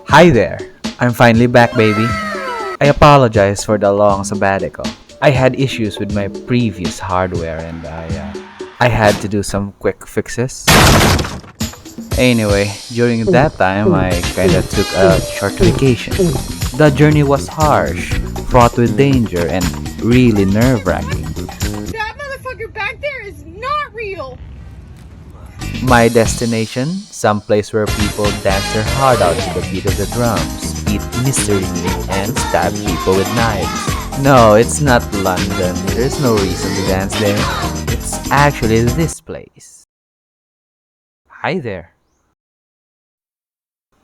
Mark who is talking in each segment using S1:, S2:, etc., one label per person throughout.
S1: Hi there! I'm finally back, baby. I apologize for the long sabbatical. I had issues with my previous hardware and I had to do some quick fixes. Anyway, during that time, I kinda took a short vacation. The journey was harsh, fraught with danger, and really nerve-wracking.
S2: That motherfucker back there is not real!
S1: My destination? Someplace where people dance their heart out to the beat of the drums, eat mystery meat, and stab people with knives. No, it's not London. There's no reason to dance there. It's actually this place. Hi there.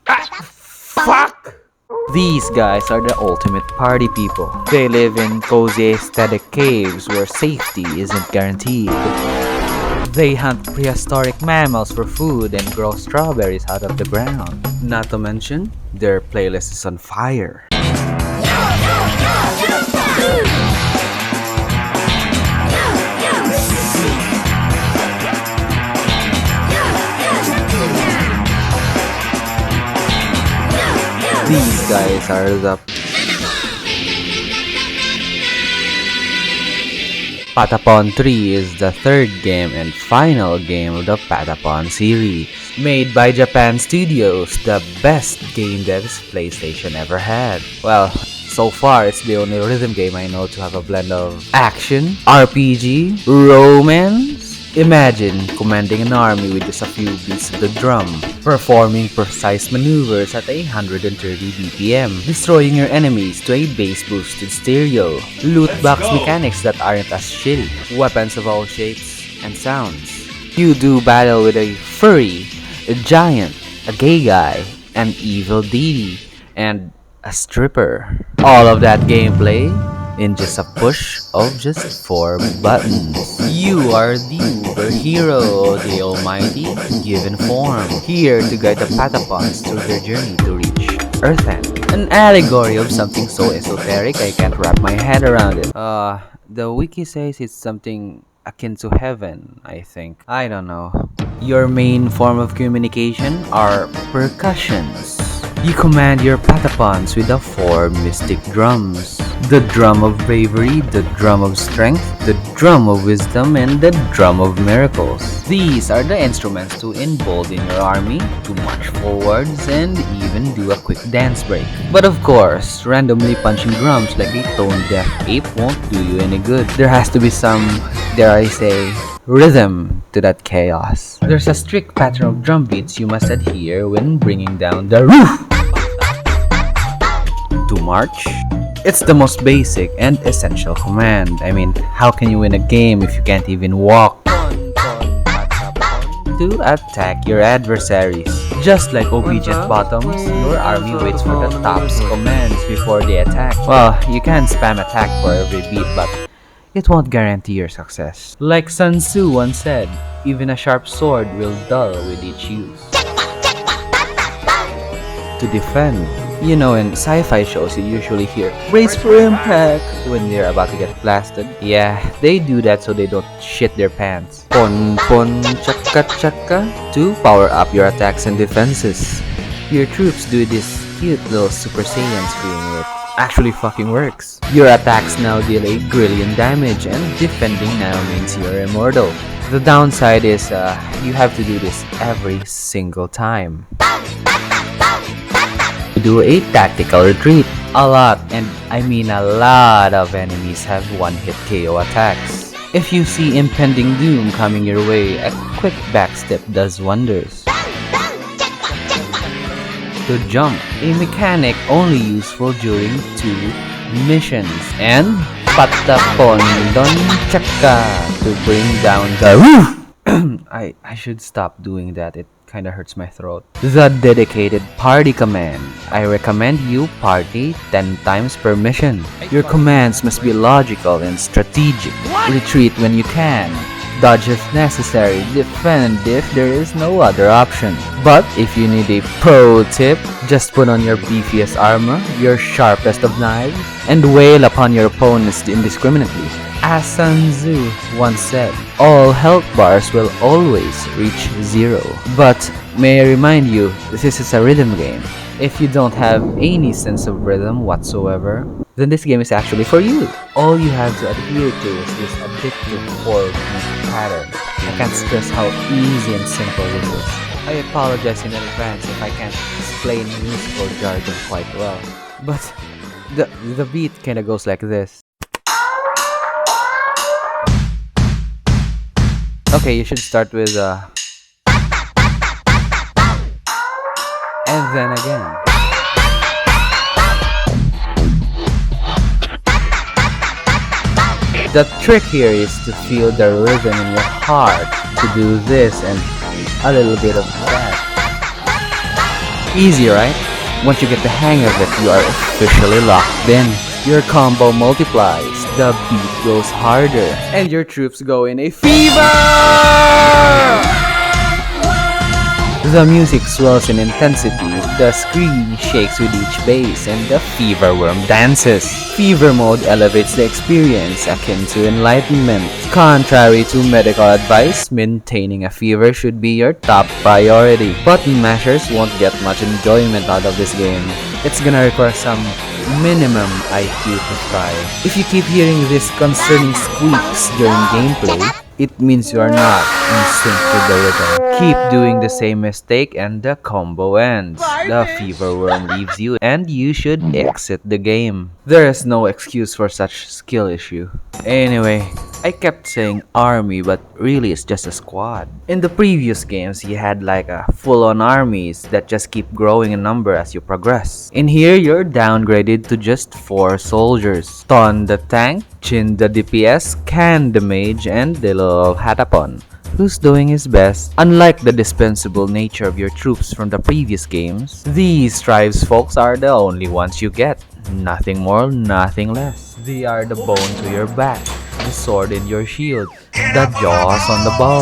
S1: Fuck! These guys are the ultimate party people. They live in cozy aesthetic caves where safety isn't guaranteed. They hunt prehistoric mammals for food and grow strawberries out of the ground. Not to mention, their playlist is on fire. These guys are the Patapon 3 is the third game and final game of the Patapon series. Made by Japan Studios, the best game devs PlayStation ever had. Well, so far it's the only rhythm game I know to have a blend of action, RPG, romance. Imagine commanding an army with just a few beats of the drum, performing precise maneuvers at 130 BPM, destroying your enemies to a bass-boosted stereo, loot box mechanics that aren't as shitty, weapons of all shapes and sounds. You do battle with a furry, a giant, a gay guy, an evil deity, and a stripper. All of that gameplay in just a push of just 4 buttons. You are the uber hero, the almighty given form, here to guide the Patapons through their journey to reach Earthend. An allegory of something so esoteric I can't wrap my head around it. The wiki says it's something akin to heaven, I think. I don't know. Your main form of communication are percussions. You command your Patapons with the 4 mystic drums. The drum of bravery, the drum of strength, the drum of wisdom, and the drum of miracles. These are the instruments to embolden your army, to march forwards, and even do a quick dance break. But of course, randomly punching drums like a tone-deaf ape won't do you any good. There has to be some, dare I say, rhythm to that chaos. There's a strict pattern of drum beats you must adhere when bringing down the roof. To march? It's the most basic and essential command. I mean, how can you win a game if you can't even walk? To attack your adversaries. Just like obedient bottoms, your army waits for the top's commands before they attack. Well, you can spam attack for every beat, but it won't guarantee your success. Like Sun Tzu once said, even a sharp sword will dull with each use. To defend. You know, in sci-fi shows you usually hear brace for impact when they're about to get blasted. Yeah, they do that so they don't shit their pants. Pon pon chaka chaka to power up your attacks and defenses. Your troops do this cute little Super Saiyan scream. It actually fucking works. Your attacks now deal a grillion damage and defending now means you're immortal. The downside is you have to do this every single time. Do a tactical retreat. A lot, and I mean a lot of enemies have one-hit KO attacks. If you see impending doom coming your way, a quick backstep does wonders. To jump, a mechanic only useful during 2 missions. And Patapon Don Chaka to bring down the roof. I should stop doing that. It kinda hurts my throat. The dedicated party command. I recommend you party 10 times per mission. Your commands must be logical and strategic. Retreat when you can. Dodge if necessary. Defend if there is no other option. But if you need a pro tip, just put on your beefiest armor, your sharpest of knives, and wail upon your opponents indiscriminately. As Sun Tzu once said, all health bars will always reach 0. But may I remind you, this is a rhythm game. If you don't have any sense of rhythm whatsoever, then this game is actually for you. All you have to adhere to is this addictive 4-beat pattern. I can't stress how easy and simple this is. I apologize in advance if I can't explain musical jargon quite well. But the beat kinda goes like this. Okay, you should start with and then again. The trick here is to feel the rhythm in your heart, to do this and a little bit of that. Easy, right? Once you get the hang of it, you are officially locked in. Your combo multiplies, the beat goes harder, and your troops go in a fever! The music swells in intensity, the screen shakes with each bass, and the fever worm dances. Fever mode elevates the experience, akin to enlightenment. Contrary to medical advice, maintaining a fever should be your top priority. Button mashers won't get much enjoyment out of this game. It's gonna require some minimum IQ to try. If you keep hearing these concerning squeaks during gameplay, it means you are not in sync with the rhythm. Keep doing the same mistake and the combo ends. The fever worm leaves you and you should exit the game. There is no excuse for such skill issue. Anyway, I kept saying army, but really it's just a squad. In the previous games, you had like a full-on armies that just keep growing in number as you progress. In here, you're downgraded to just 4 soldiers. Ton the tank, Chin the DPS, Can the mage, and the little Patapon, who's doing his best. Unlike the dispensable nature of your troops from the previous games, these tribes folks are the only ones you get. Nothing more, nothing less. They are the bone to your back, the sword in your shield, the jaws on the bow.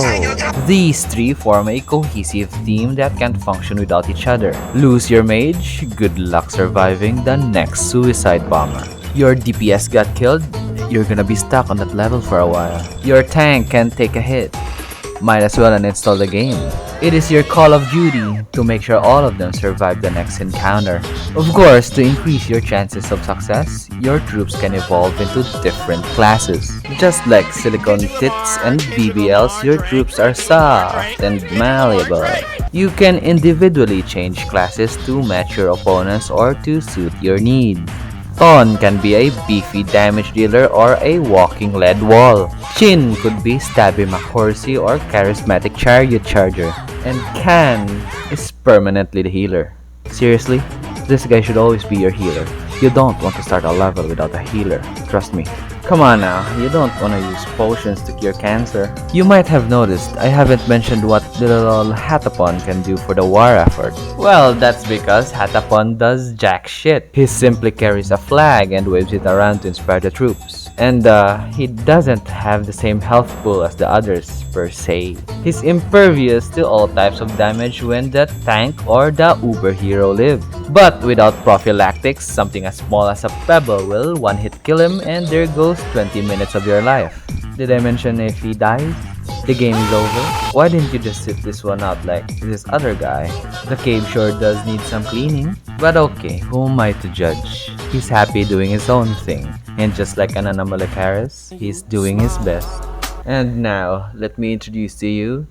S1: These 3 form a cohesive team that can't function without each other. Lose your mage, good luck surviving the next suicide bomber. Your DPS got killed, you're gonna be stuck on that level for a while. Your tank can't take a hit, might as well uninstall the game. It is your call of duty to make sure all of them survive the next encounter. Of course, to increase your chances of success, your troops can evolve into different classes. Just like silicone tits and BBLs, your troops are soft and malleable. You can individually change classes to match your opponents or to suit your needs. Thon can be a beefy damage dealer or a walking lead wall. Chin could be Stabby McHorsey or charismatic chariot charger. And Can is permanently the healer. Seriously, this guy should always be your healer. You don't want to start a level without a healer, trust me. Come on now, you don't want to use potions to cure cancer. You might have noticed I haven't mentioned what the little Patapon can do for the war effort. Well, that's because Patapon does jack shit. He simply carries a flag and waves it around to inspire the troops. And he doesn't have the same health pool as the others, per se. He's impervious to all types of damage when the tank or the uber hero live. But without prophylactics, something as small as a pebble will one-hit kill him and there goes 20 minutes of your life. Did I mention if he dies, the game is over? Why didn't you just sit this one out like this other guy? The cave sure does need some cleaning. But okay, who am I to judge? He's happy doing his own thing. And just like an Harris, he's doing his best. And now, let me introduce to you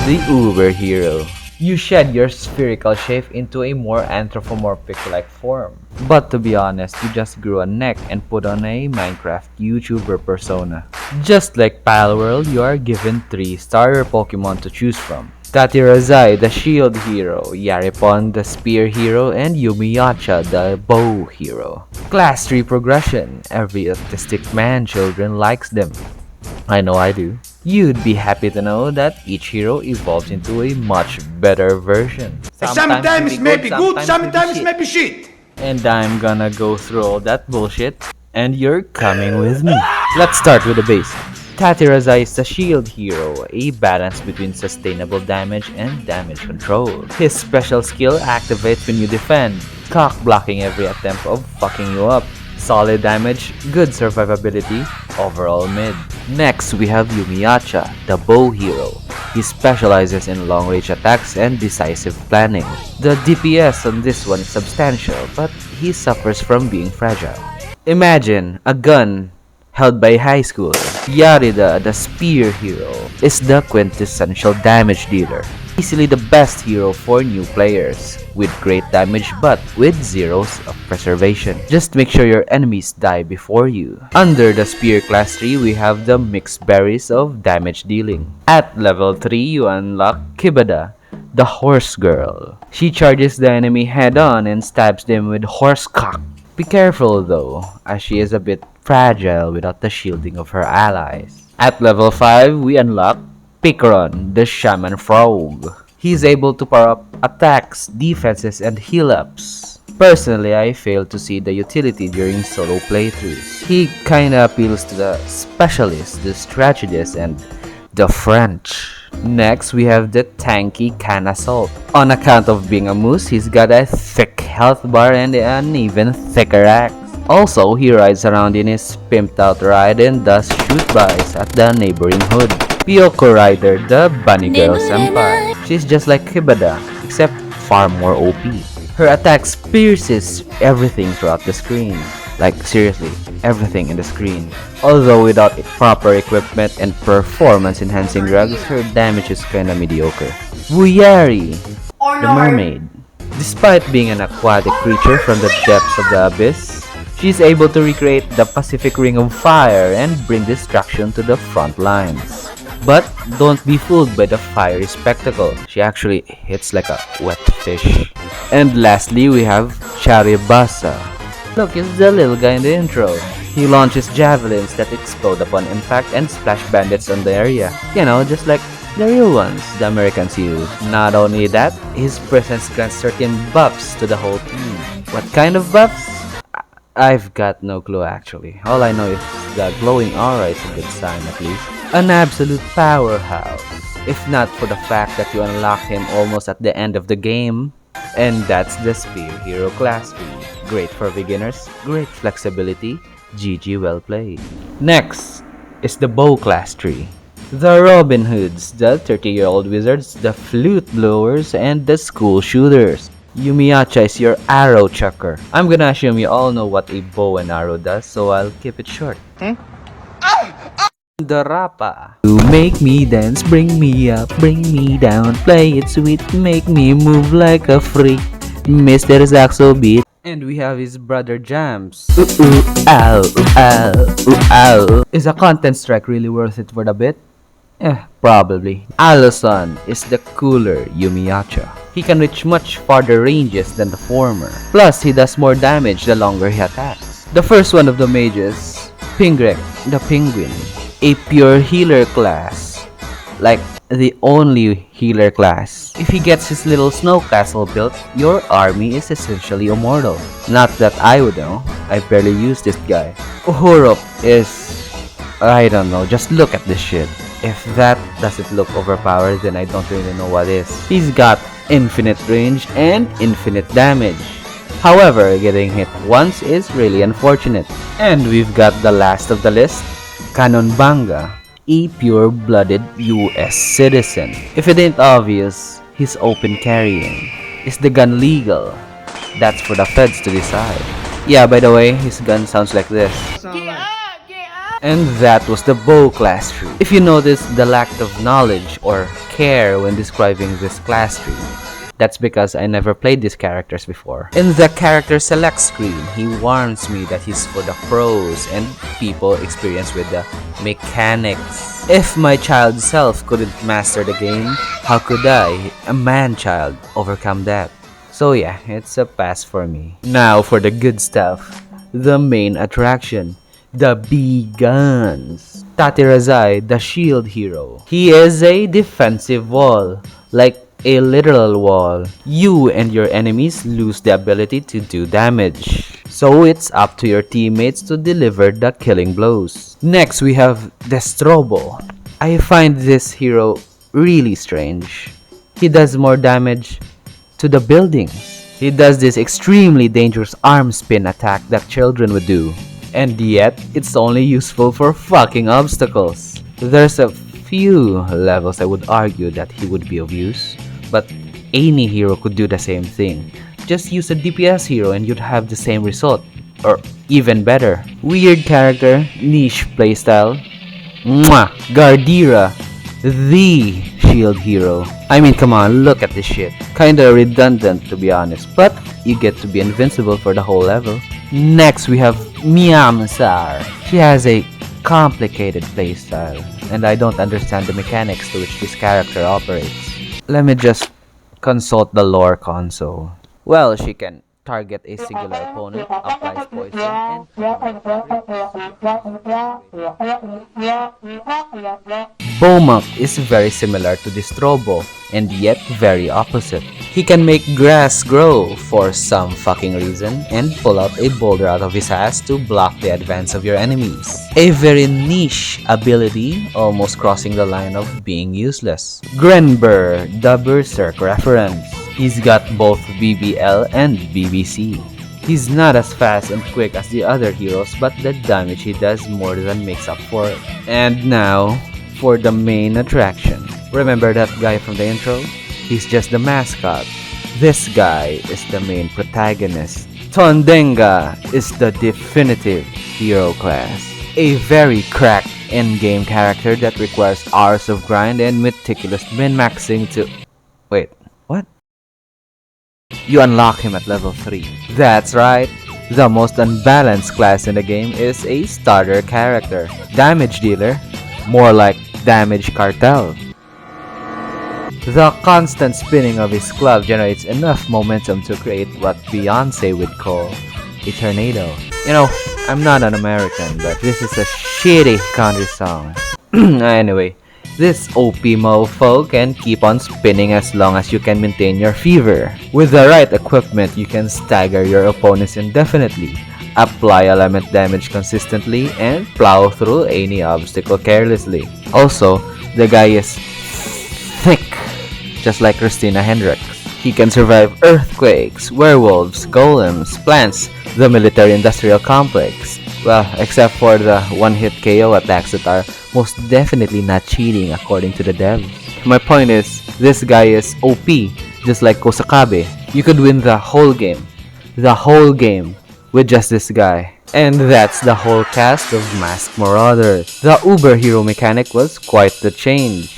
S1: the Uber Hero. You shed your spherical shape into a more anthropomorphic-like form. But to be honest, you just grew a neck and put on a Minecraft YouTuber persona. Just like Palworld, you are given 3 starter Pokemon to choose from. Tatirazai, the Shield Hero, Yaripon, the Spear Hero, and Yumiyacha, the Bow Hero. Class 3 progression. Every autistic man-children likes them. I know I do. You'd be happy to know that each hero evolves into a much better version.
S3: Sometimes it may be good, sometimes it may be shit.
S1: And I'm gonna go through all that bullshit, and you're coming with me. Let's start with the basics. Tatirazai is the shield hero, a balance between sustainable damage and damage control. His special skill activates when you defend, cock-blocking every attempt of fucking you up. Solid damage, good survivability, overall mid. Next, we have Yumiyacha, the bow hero. He specializes in long-range attacks and decisive planning. The DPS on this one is substantial, but he suffers from being fragile. Imagine a gun held by high school. Yarida, the spear hero, is the quintessential damage dealer. Easily the best hero for new players, with great damage but with zeros of preservation. Just make sure your enemies die before you. Under the spear class tree, we have the mixed berries of damage dealing. At level 3, you unlock Kibada, the horse girl. She charges the enemy head on and stabs them with horse cock. Be careful though, as she is a bit fragile without the shielding of her allies. At level 5, we unlock Picron, the Shaman Frog. He's able to power up attacks, defenses, and heal-ups. Personally, I fail to see the utility during solo playthroughs. He kinda appeals to the specialists, the strategists, and the French. Next, we have the tanky Can Assault. On account of being a moose, he's got a thick health bar and an even thicker axe. Also, he rides around in his pimped out ride and does shoot-bys at the neighboring hood. Pyoko Rider, the bunny girl senpai. She's just like Kibada, except far more OP. Her attacks pierces everything throughout the screen. Like seriously, everything in the screen. Although without proper equipment and performance enhancing drugs, her damage is kinda mediocre. Wuyari, the mermaid. Despite being an aquatic creature from the depths of the abyss, she's able to recreate the Pacific Ring of Fire and bring destruction to the front lines. But don't be fooled by the fiery spectacle. She actually hits like a wet fish. And lastly, we have Charibasa. Look, it's the little guy in the intro. He launches javelins that explode upon impact and splash bandits on the area. You know, just like the real ones the Americans use. Not only that, his presence grants certain buffs to the whole team. What kind of buffs? I've got no clue actually. All I know is the glowing aura is a good sign at least. An absolute powerhouse, if not for the fact that you unlock him almost at the end of the game. And that's the Spear Hero class tree. Great for beginners, great flexibility, GG well played. Next is the Bow class tree. The Robin Hoods, the 30-year-old wizards, the flute blowers, and the school shooters. Yumiyacha is your arrow chucker. I'm gonna assume you all know what a bow and arrow does, so I'll keep it short. The Rapa. You make me dance, bring me up, bring me down, play it sweet, make me move like a freak, Mr. Saxo beat. And we have his brother Jams. Ooh, ooh, ow, ow, ooh, ow. Is a content strike really worth it for the bit? Probably. Alison is the cooler Yumiyacha. He can reach much farther ranges than the former. Plus, he does more damage the longer he attacks. The first one of the mages, Pingrek, the penguin. A pure healer class. Like, the only healer class. If he gets his little snow castle built, your army is essentially immortal. Not that I would know. I barely use this guy. Uhurop is... I don't know, just look at this shit. If that doesn't look overpowered, then I don't really know what is. He's got infinite range and infinite damage. However, getting hit once is really unfortunate. And we've got the last of the list, Kanonbanga, a pure-blooded US citizen. If it ain't obvious, he's open carrying. Is the gun legal? That's for the feds to decide. Yeah, by the way, his gun sounds like this. And that was the Bow class tree. If you notice the lack of knowledge or care when describing this class tree, that's because I never played these characters before. In the character select screen, he warns me that he's for the pros and people experienced with the mechanics. If my child self couldn't master the game, how could I, a man-child, overcome that? So yeah, it's a pass for me. Now for the good stuff, the main attraction. The B-Guns. Tatirazai, the shield hero. He is a defensive wall, like a literal wall. You and your enemies lose the ability to do damage. So it's up to your teammates to deliver the killing blows. Next we have Destrobo. I find this hero really strange. He does more damage to the buildings. He does this extremely dangerous arm spin attack that children would do. And yet, it's only useful for fucking obstacles. There's a few levels I would argue that he would be of use, but any hero could do the same thing. Just use a DPS hero and you'd have the same result, or even better. Weird character, niche playstyle. Mwah! Gardira, the shield hero. I mean, come on, look at this shit. Kinda redundant to be honest, but you get to be invincible for the whole level. Next we have Miamsar. She has a complicated playstyle, and I don't understand the mechanics to which this character operates. Let me just consult the lore console. Well, she can target a singular opponent, applies poison, and Bomak is very similar to Distrobo, and yet very opposite. He can make grass grow for some fucking reason, and pull out a boulder out of his ass to block the advance of your enemies. A very niche ability, almost crossing the line of being useless. Grenber, the Berserk reference. He's got both BBL and BBC. He's not as fast and quick as the other heroes, but the damage he does more than makes up for it. And now, for the main attraction. Remember that guy from the intro? He's just the mascot. This guy is the main protagonist. Tondenga is the definitive hero class. A very cracked endgame character that requires hours of grind and meticulous min-maxing to... Wait, what? You unlock him at level 3. That's right. The most unbalanced class in the game is a starter character. Damage dealer. More like damage cartel. The constant spinning of his club generates enough momentum to create what Beyonce would call a tornado. You know, I'm not an American, but this is a shitty country song. Anyway, this OP mofo can keep on spinning as long as you can maintain your fever. With the right equipment, you can stagger your opponents indefinitely, apply element damage consistently, and plow through any obstacle carelessly. Also, the guy is thick, just like Christina Hendricks. He can survive earthquakes, werewolves, golems, plants, the military-industrial complex. Well, except for the one-hit KO attacks that are most definitely not cheating according to the devs. My point is, this guy is OP, just like Kosakabe. You could win the whole game, with just this guy. And that's the whole cast of Masked Marauders. The Uber hero mechanic was quite the change.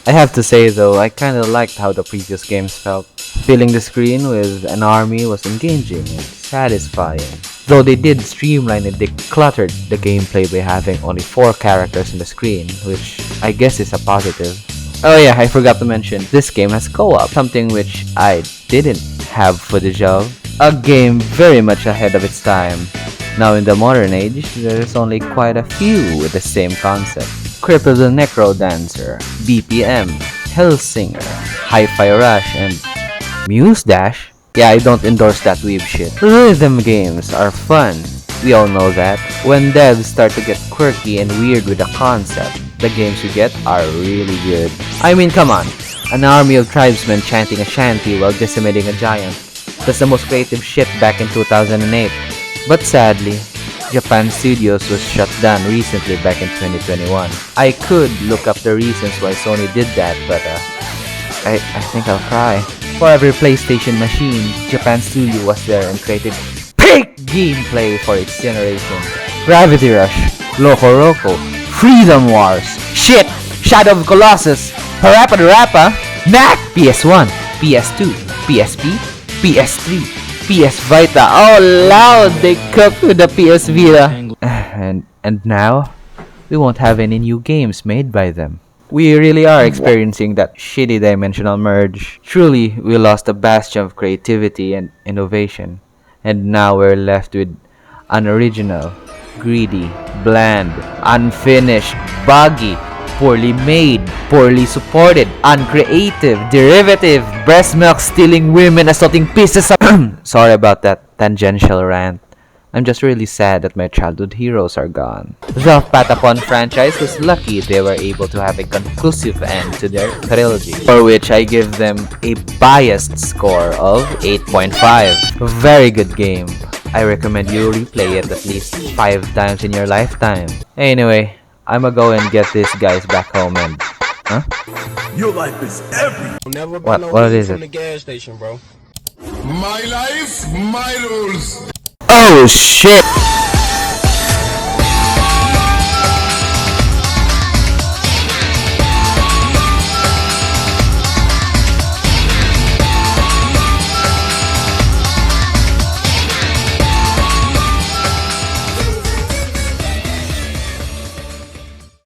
S1: I have to say though, I kinda liked how the previous games felt. Filling the screen with an army was engaging and satisfying. Though they did streamline and decluttered the gameplay by having only 4 characters on the screen, which I guess is a positive. Oh yeah, I forgot to mention, this game has co-op, something which I didn't have footage of. A game very much ahead of its time. Now in the modern age, there's only quite a few with the same concept. Cripple the Necro Dancer, BPM, Hellsinger, Hi-Fi Rush, and Muse Dash? Yeah, I don't endorse that weeb shit. Rhythm games are fun. We all know that. When devs start to get quirky and weird with the concept, the games you get are really good. I mean, come on. An army of tribesmen chanting a shanty while decimating a giant. That's the most creative shit back in 2008. But sadly, Japan Studios was shut down recently back in 2021. I could look up the reasons why Sony did that, but I think I'll cry. For every PlayStation machine, Japan Studio was there and created peak gameplay for its generation. Gravity Rush, Loco Roco, Freedom Wars, Shit, Shadow of Colossus, Parappa the Rappa, Knack, PS1, PS2, PSP, PS3, PS Vita. Oh, loud! They cooked with the PS Vita. And now, we won't have any new games made by them. We really are experiencing that shitty dimensional merge. Truly, we lost a bastion of creativity and innovation. And now we're left with unoriginal, greedy, bland, unfinished, buggy, poorly made, poorly supported, uncreative, derivative, breast milk stealing women assaulting pieces of... Sorry about that tangential rant. I'm just really sad that my childhood heroes are gone. The Patapon franchise was lucky they were able to have a conclusive end to their trilogy, for which I give them a biased score of 8.5. Very good game. I recommend you replay it at least 5 times in your lifetime. Anyway, I'ma go and get these guys back home and Huh?
S3: Your life is everything.
S4: Never buy no
S1: What
S4: weed
S1: is
S4: from
S1: it?
S4: the gas station, bro.
S3: My life, my rules.
S1: Oh shit!